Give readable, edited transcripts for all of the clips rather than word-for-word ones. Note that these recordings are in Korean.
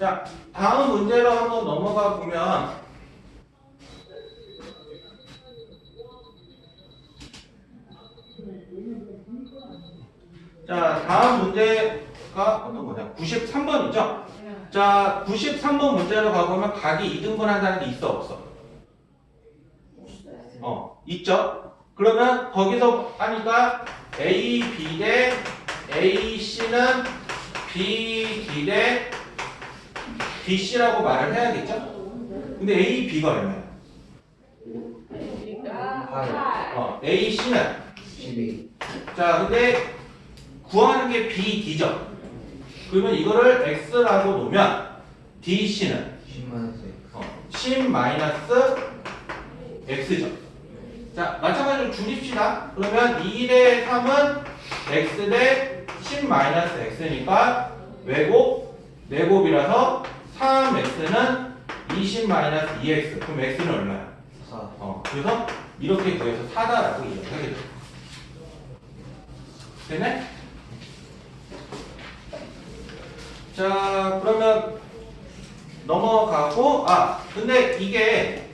자, 다음 문제로 한번 넘어가 보면 자, 다음 문제가 어떤 거냐? 93번이죠? 자, 93번 문제로 가보면 각이 2등분 한다는 게 있어, 없어? 있죠? 그러면 거기서 하니까 AB 대 AC는 BD 대 DC라고 말을 해야겠죠? 근데 AB가 얼마야? AC는 12. 자, 근데 구하는 게 BD죠? 그러면 이거를 X라고 놓으면 DC는 10-X. 10-X죠? 자, 마찬가지로 줄입시다. 그러면 2 대 3은 X 대 10-X니까 왜곱, 네곱이라서 3X는 20-2X. 그럼 X는 얼마야? 4. 그래서 이렇게 구해서 4다라고 이야기하게 돼요. 됐네? 자, 그러면 넘어가고, 근데 이게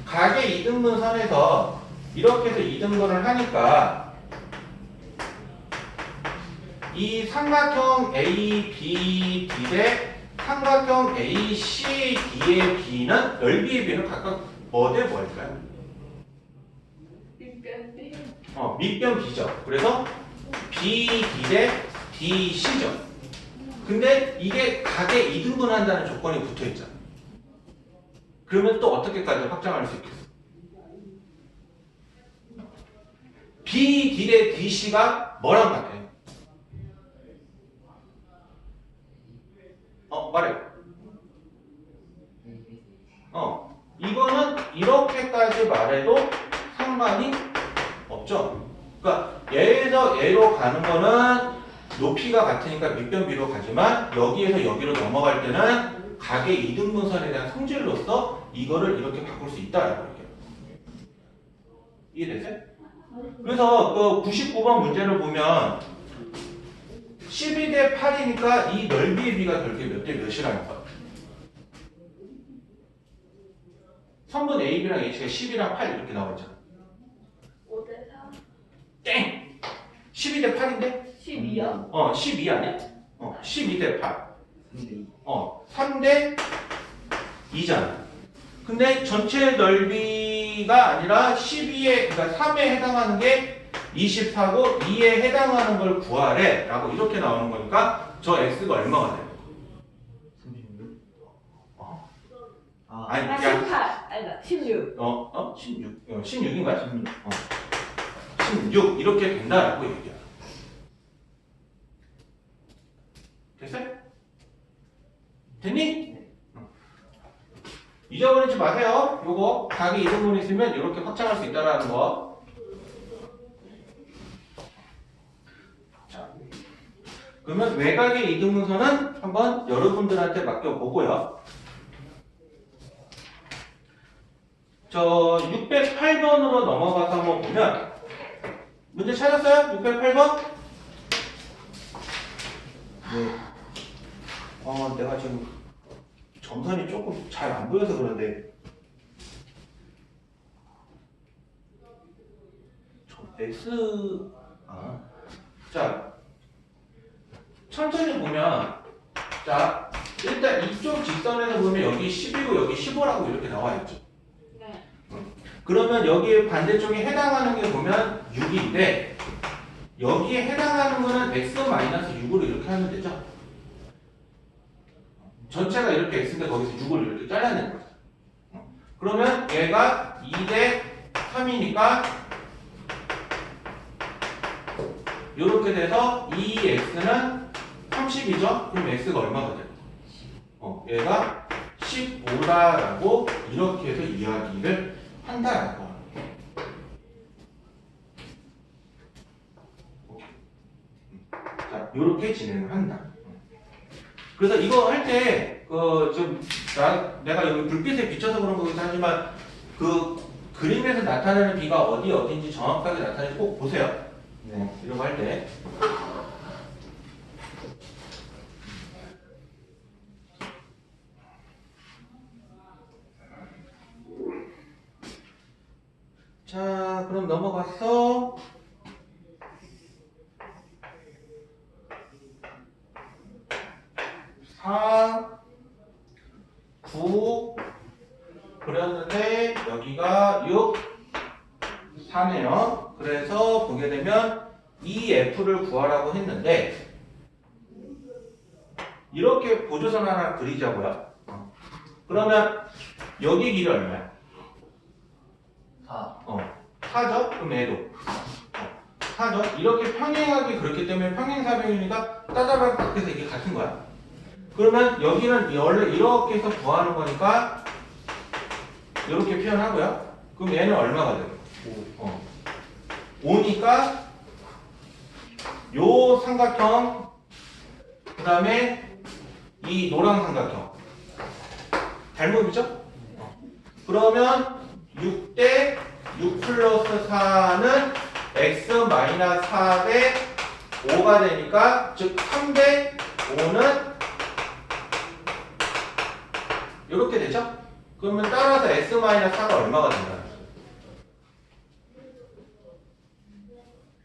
각의 이등분 선에서 이렇게 해서 이등분을 하니까 이 삼각형 ABD 대 삼각형 ACD의 B는 넓이의 B는 각각 뭐 대 뭐일까요? 밑변 B죠. 그래서 BD 대 DC죠. 근데 이게 각의 이등분 한다는 조건이 붙어 있잖아. 그러면 또 어떻게까지 확장할 수 있겠어? BD 대 DC가 뭐랑 같아요? 말해요. 이거는 이렇게까지 말해도 상관이 없죠. 그러니까 얘에서 얘로 가는 거는 높이가 같으니까 밑변비로 가지만 여기에서 여기로 넘어갈 때는 각의 이등분선에 대한 성질로서 이거를 이렇게 바꿀 수 있다라고 얘기해요. 이해되세요? 그래서 그 99번 문제를 보면 12 대 8이니까 이 넓이의 비가 결국에 몇 대 몇이라는 거야? 선분 AB랑 H가 10이랑 8 이렇게 나와 있잖아. 5대 4. 땡! 12 대 8인데? 12요? 12 아니야? 12 대 8. 3대2. 3 대 2잖아. 근데 전체 넓이가 아니라 12에, 그러니까 3에 해당하는 게 24고 2에 해당하는 걸 구하래 라고 이렇게 나오는 거니까 저 x가 얼마가 돼요? 36. 아니, 18. 아니다. 16. 16. 16인가요? 16 이렇게 된다라고 얘기해요. 됐어요? 됐니? 잊어버리지 마세요. 요거 각이 이등분 있으면 이렇게 확장할 수 있다라는 거. 자, 그러면 외곽의 이등분선은 한번 여러분들한테 맡겨보고요. 저 608번으로 넘어가서 한번 보면 문제 찾았어요? 608번? 네. 내가 지금 점선이 조금 잘 안 보여서 그런데 X 자 천천히 보면 자 일단 이쪽 직선에서 보면 여기 10이고 여기 15라고 이렇게 나와 있죠. 네. 그러면 여기에 반대쪽에 해당하는 게 보면 6인데 여기에 해당하는 거는 x-6으로 이렇게 하면 되죠. 전체가 이렇게 x인데 거기서 6을 이렇게 잘라내는 거죠. 그러면 얘가 2 대 3이니까 이렇게 돼서 2x는 30이죠? 그럼 x가 얼마가 돼요? 얘가 15다라고 이렇게 해서 이야기를 한다라고 하는 거예요. 자, 이렇게 진행을 한다. 그래서 이거 할 때, 내가 여기 불빛에 비춰서 그런 거긴 하지만, 그림에서 나타나는 비가 어딘지 정확하게 나타내지 꼭 보세요. 네. 이런 거 할 때. 4, 9 그렸는데 여기가 6, 4네요. 그래서 보게 되면 이 F를 구하라고 했는데 이렇게 보조선 하나 그리자고요. 그러면 여기 길이 얼마야? 4. 4죠? 그럼 얘도 4죠? 이렇게 평행하게 그렇기 때문에 평행사변이니까 따다닥 딱 해서 이게 같은 거야. 그러면 여기는 원래 이렇게 해서 구하는 거니까 이렇게 표현하고요. 그럼 얘는 얼마가 돼요? 5니까 요 삼각형 그 다음에 이 노란 삼각형 닮음이죠? 그러면 6대 6 플러스 4는 x 마이너스 4대 5가 되니까 즉 3대 5는 이렇게 되죠? 그러면 따라서 x 마이너스 4가 얼마가 된다는 거예요?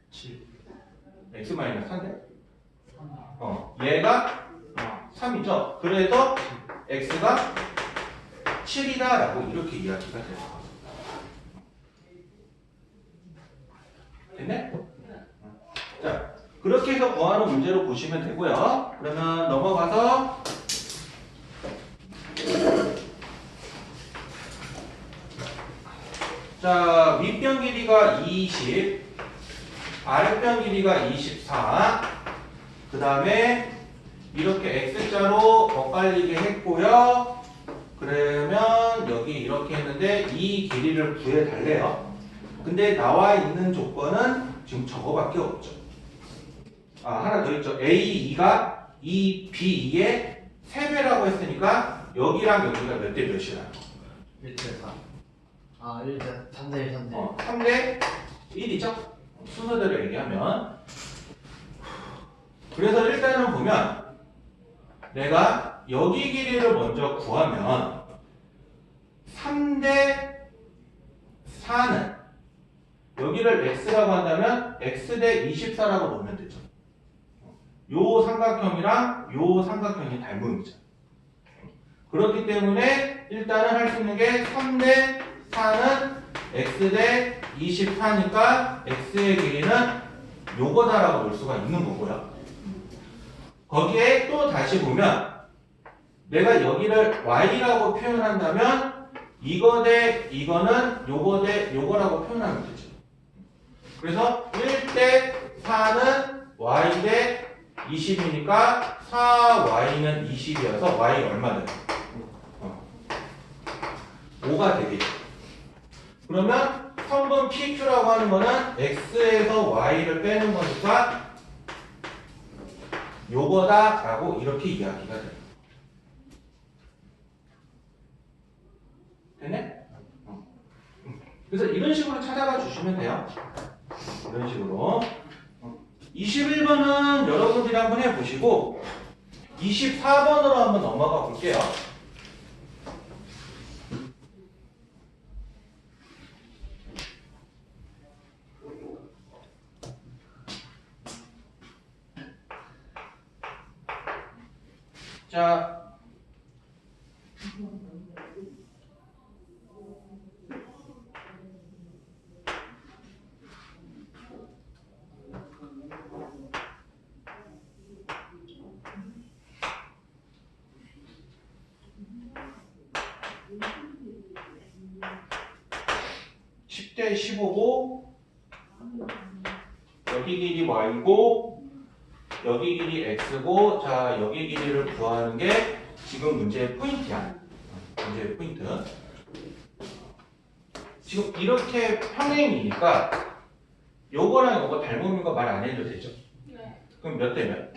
7. x 마이너스 4인데? 얘가 3이죠? 그래서 x가 7이다라고 이렇게 이야기가 돼요. 됐네? 자, 그렇게 해서 구하는 문제로 보시면 되고요. 그러면 넘어가서 자, 윗변 길이가 20, 아랫변 길이가 24, 그 다음에 이렇게 X자로 엇갈리게 했고요. 그러면 여기 이렇게 했는데 이 길이를 구해달래요. 근데 나와 있는 조건은 지금 저거밖에 없죠. 하나 더 있죠. A2가 2B2의 3배라고 했으니까 여기랑 여기가 몇 대 몇이라는 거. 1대 4. 1대 3대 1, 3대 3대 1이죠. 순서대로 얘기하면. 그래서 일단은 보면 내가 여기 길이를 먼저 구하면 3대 4는 여기를 x라고 한다면 x 대 24라고 놓으면 되죠. 요 삼각형이랑 요 삼각형이 닮음이죠. 그렇기 때문에 일단은 할 수 있는 게 3대 4는 x 대 24니까 x의 길이는 요거다라고 볼 수가 있는 거고요. 거기에 또 다시 보면 내가 여기를 y라고 표현한다면 이거 대 이거는 요거 대 요거라고 표현하면 되죠. 그래서 1대 4는 y 대 20이니까 4y는 20이어서 y 얼마 돼요? 5가 되겠죠. 그러면 성분 PQ라고 하는 거는 x에서 y를 빼는 거니까 요거다 라고 이렇게 이야기가 돼요. 됐네? 그래서 이런 식으로 찾아가 주시면 돼요. 이런 식으로 21번은 여러분들이 한번 해보시고 24번으로 한번 넘어가 볼게요. 자, 대 15고 여기 길이 y고 여기 길이 x고 자 여기 길이를 구하는 게 지금 문제의 포인트야. 문제의 포인트. 지금 이렇게 평행이니까 요거랑 요거 닮음인 거 말 안 해도 되죠? 네. 그럼 몇 대 몇?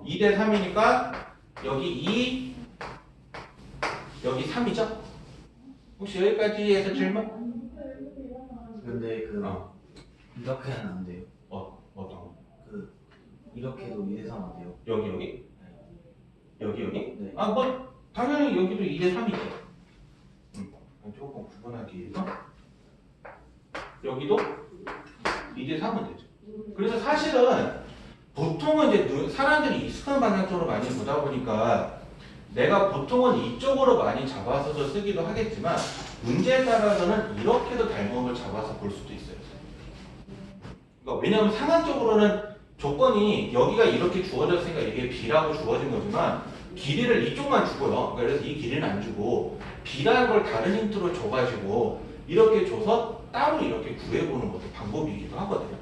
2대 3이니까 여기 2 여기 3이죠? 혹시 여기까지 해서 질문? 근데 이렇게는 안 돼요. 어떤 거? 이렇게도 2대 3 안 돼요. 여기? 여기? 네. 뭐 당연히 여기도 2대 3이죠. 조금 구분하기 위해서 여기도 2대 3은 되죠. 그래서 사실은 보통은 이제 사람들이 익숙한 방향 쪽으로 많이 보다 보니까 내가 보통은 이쪽으로 많이 잡아서 쓰기도 하겠지만 문제에 따라서는 이렇게도 닮음을 잡아서 볼 수도 있어요. 그러니까 왜냐하면 상황적으로는 조건이 여기가 이렇게 주어졌으니까 이게 B라고 주어진 거지만 길이를 이쪽만 주고요. 그래서 이 길이는 안 주고 B라는 걸 다른 힌트로 줘가지고 이렇게 줘서 따로 이렇게 구해보는 것도 방법이기도 하거든요.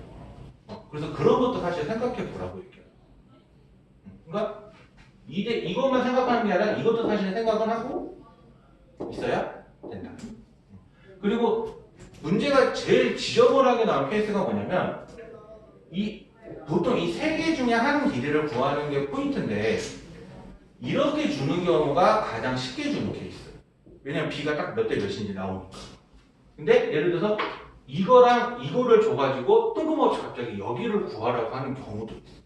그래서 그런 것도 사실 생각해 보라고 얘기해요. 그러니까 이것만 생각하는 게 아니라 이것도 사실 생각은 하고 있어야 된다. 그리고 문제가 제일 지저분하게 나온 케이스가 뭐냐면 보통 이 세 개 중에 한 길이를 구하는 게 포인트인데 이렇게 주는 경우가 가장 쉽게 주는 케이스. 왜냐면 B가 딱 몇 대 몇인지 나오니까. 근데 예를 들어서 이거랑 이거를 줘가지고 뜬금없이 갑자기 여기를 구하라고 하는 경우도 있어.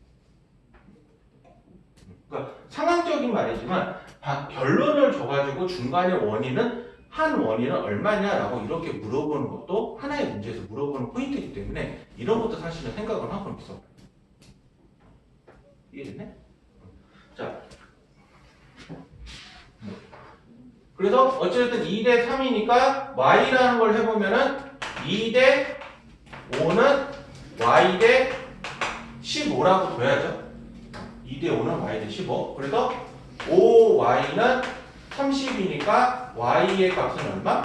그러니까 상황적인 말이지만 결론을 줘가지고 중간에 한 원인은 얼마냐라고 이렇게 물어보는 것도 하나의 문제에서 물어보는 포인트이기 때문에 이런 것도 사실은 생각을 하고 있어. 이해됐네? 자, 그래서 어쨌든 2대 3이니까 y라는 걸 해보면은 2대 5는 y 대 15라고 둬야죠. 2대 5는 y 대 15. 그래서 5y는 30이니까 y의 값은 얼마?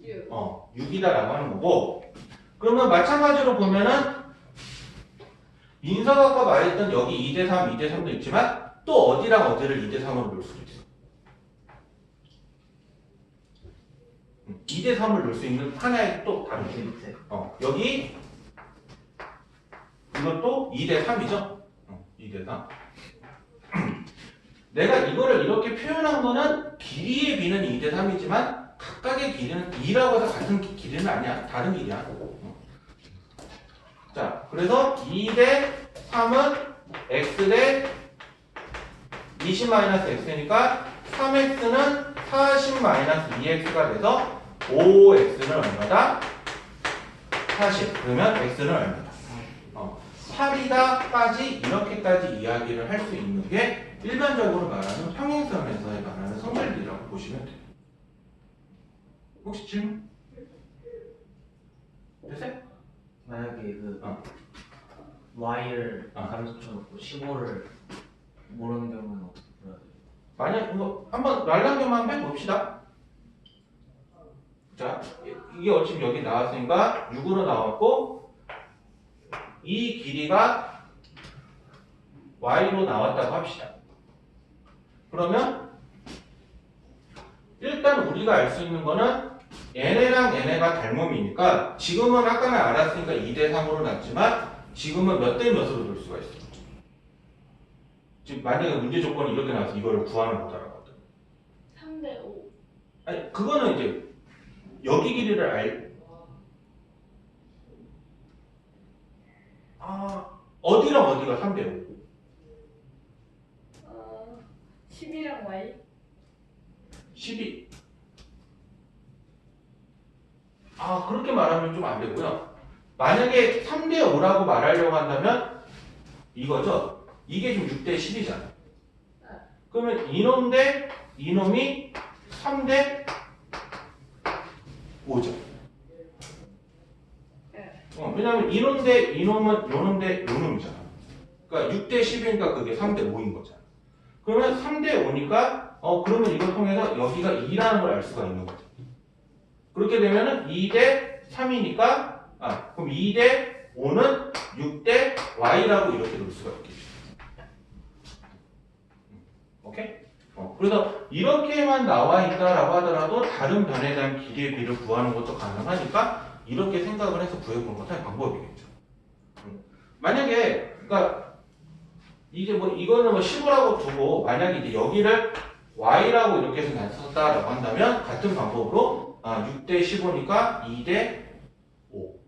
6이다라고 하는 거고. 그러면 마찬가지로 보면은 민서가 아까 말했던 여기 2대 3, 2대 3도 있지만 또 어디랑 어디를 2대 3으로 놓을 수도 있어. 2대 3을 놓을 수 있는 하나의 또 다른 길. 여기 이것도 2대 3이죠. 2대 3. 내가 이거를 이렇게 표현한 거는 길이의 b는 2대 3이지만 각각의 길이는 2라고 해서 같은 길이는 아니야. 다른 길이야. 자, 그래서 2대 3은 x 대 20-x니까 3x는 40-2x가 돼서 5x는 얼마다? 40. 그러면 x는 얼마다? 8이다까지 이렇게까지 이야기를 할 수 있는 게 일반적으로 말하는 평행선에서의 말하는 성질이라고 보시면 돼요. 혹시 질문? 됐어요? 만약에 y를 가르쳐 놓고 15를 모르는 경우는 어떻게 풀어야 돼요? 만약 이거 한번 랄랑경만 해봅시다. 자, 이게 어차피 여기 나왔으니까 6으로 나왔고 이 길이가 y로 나왔다고 합시다. 그러면 일단 우리가 알 수 있는 거는 얘네랑 얘네가 닮음이니까 지금은 아까는 알았으니까 2대 3으로 났지만 지금은 몇 대 몇으로 놓을 수가 있어. 지금 만약에 문제 조건이 이렇게 나와서 이거를 구하는 거다라고 하거든. 3대 5. 아니 그거는 이제 여기 길이를 어디랑 어디가 3대 5? 10이랑 y. 12. 그렇게 말하면 좀 안 되고요. 만약에 3대 5라고 말하려고 한다면 이거죠. 이게 지금 6대 10이잖아. 그러면 이놈 대 이놈이 3대 5죠. 왜냐면 이놈 대 이놈은 요놈 대 요놈이잖아. 그러니까 6대 10이니까 그게 3대 5인 거잖아. 그러면 3대 5니까 그러면 이걸 통해서 여기가 2라는 걸 알 수가 있는 거죠. 그렇게 되면은 2대 3이니까 그럼 2대 5는 6대 y라고 이렇게 놓을 수가 있겠죠. 오케이? 그래서 이렇게만 나와 있다라고 하더라도 다른 변에 대한 길이의 비를 구하는 것도 가능하니까 이렇게 생각을 해서 구해보는 것도 한 방법이겠죠. 만약에 그러니까 이제 이거는 15라고 두고 만약에 이제 여기를 y라고 이렇게 해서 나눴다라고 한다면 같은 방법으로 6대 15니까 2대 5.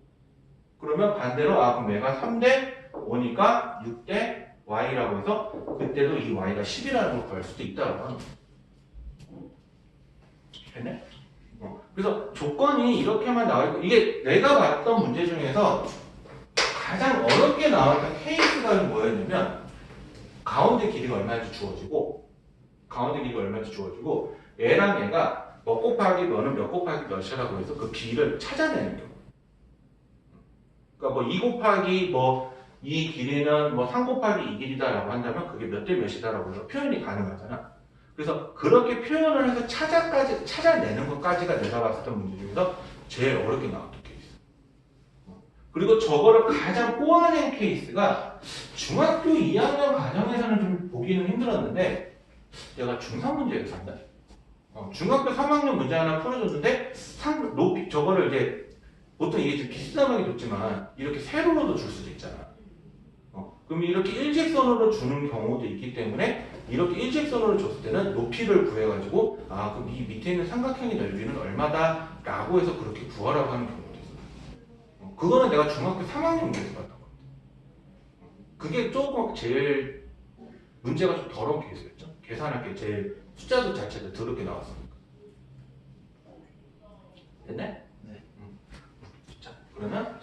그러면 반대로 그럼 얘가 3대 5니까 6대 y라고 해서 그때도 이 y가 10이라는 걸 구할 수도 있다라고 하는 거예요. 됐네? 그래서 조건이 이렇게만 나와 있고 이게 내가 봤던 문제 중에서 가장 어렵게 나왔던 케이스가 뭐였냐면 가운데 길이가 얼마인지 주어지고 얘랑 얘가 몇 곱하기 몇은 몇 곱하기 몇이라고 해서 그 비를 찾아내는 경우. 그러니까 뭐 2 곱하기 뭐 이 길이는 뭐 3 곱하기 이 길이다라고 한다면 그게 몇 대 몇이다라고 해서 표현이 가능하잖아. 그래서 그렇게 표현을 해서 찾아내는 것까지가 내가 봤을 때 문제 중에서 제일 어렵게 나왔던 케이스. 그리고 저거를 가장 꼬아낸 케이스가 중학교 2학년 과정에서는 좀 보기는 힘들었는데 내가 중3 문제에서 산다. 중학교 3학년 문제 하나 풀어줬는데 높이 저거를 이제 보통 이게 좀 비스듬하게 줬지만 이렇게 세로로도 줄 수도 있잖아. 그럼 이렇게 일직선으로 주는 경우도 있기 때문에 이렇게 일직선으로 줬을 때는 높이를 구해가지고 그럼 이 밑에 있는 삼각형의 넓이는 얼마다 라고 해서 그렇게 구하라고 하는 경우도 있어. 그거는 내가 중학교 3학년 문제에서 봤던 것 같아. 그게 조금 제일 문제가 좀 더러운 케이스였죠. 계산할 게 제일 숫자도 자체도 더럽게 나왔으니까. 됐네? 네. 자, 그러면